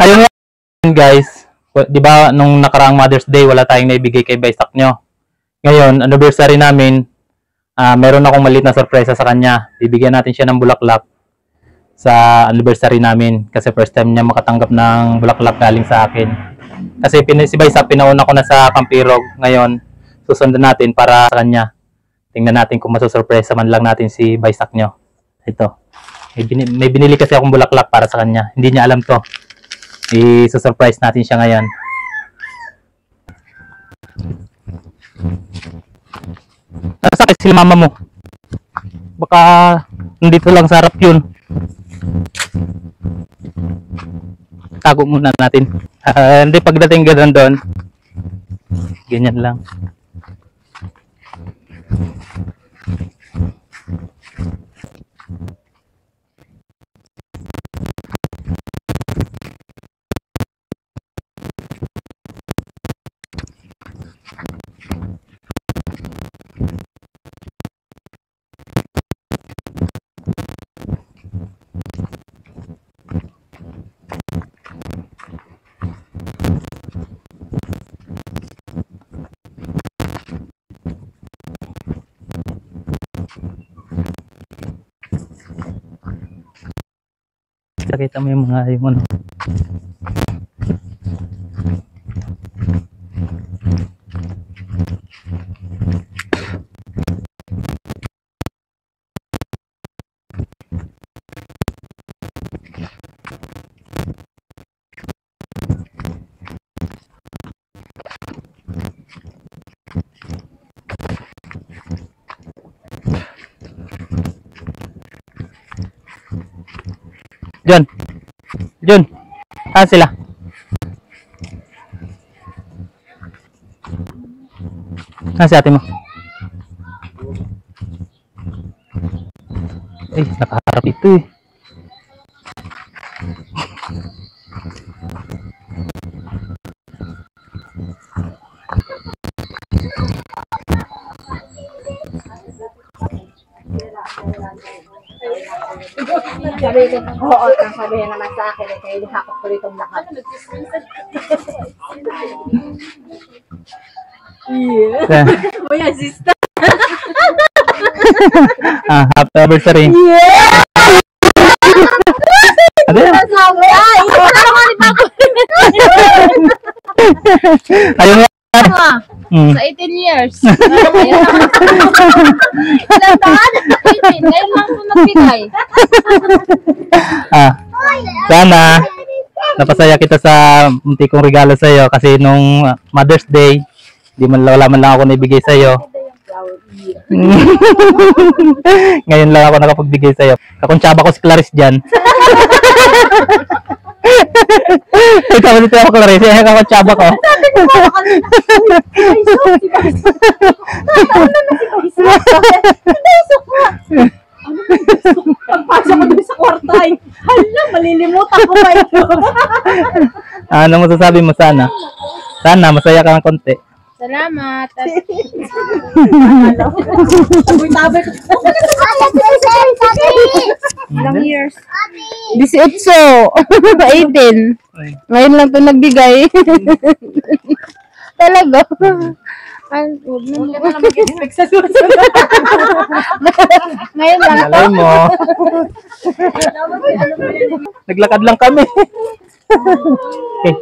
Ayun nga, guys. Di ba, nung nakaraang Mother's Day, wala tayong naibigay kay Baysak nyo. Ngayon, anniversary namin, meron akong maliit na sorpresa sa kanya. Bibigyan natin siya ng bulaklak sa anniversary namin. Kasi first time niya makatanggap ng bulaklak galing sa akin. Kasi si Baysak, pinauna ko na sa Campirog. Ngayon, susundan natin para sa kanya. Tingnan natin kung masusurpresa man lang natin si Baysak nyo. Ito. May binili kasi akong bulaklak para sa kanya. Hindi niya alam to. I-surprise natin siya ngayon. Nasakit sila mama mo. Baka nandito lang sa harap yun. Tago muna natin. Hindi, pagdating ganun doon. Ganyan lang. Kita mo yung mga yung ano. John, saan sila? Saan si ate mo? Nakaharap ito eh. Oo, sabihin naman sa akin eh, kaya ihakot ko itong lahat. Yeah. Kuya, sister. Happy anniversary. Yeah! Ano yan? Ayun nga. Sa 18 years. Ilang taon? 18. Ngayon lang po nagbigay. Sana napasaya kita sa munti kong regalo sa iyo kasi nung Mother's Day, wala man lang ako naibigay sa iyo. Ngayon lang ako nakapagbigay sa iyo. Kakuntsaba ko si Clarice diyan. Ikaw dito ako, Clarice. Ay, kakuntsaba ko. Pagpasok ko doon sa kwartay, hala, malilimutan ko pa ito. Ano masasabi mo sana? Sana masaya ka ng konti. Salamat. Tabi-tabi ko. Ilang years? 18. 18. Ngayon lang ito nagbigay. Talaga. Huwag na mag-expect sa susunod. Ngayon lang. Alay mo. Naglakad lang kami. Okay.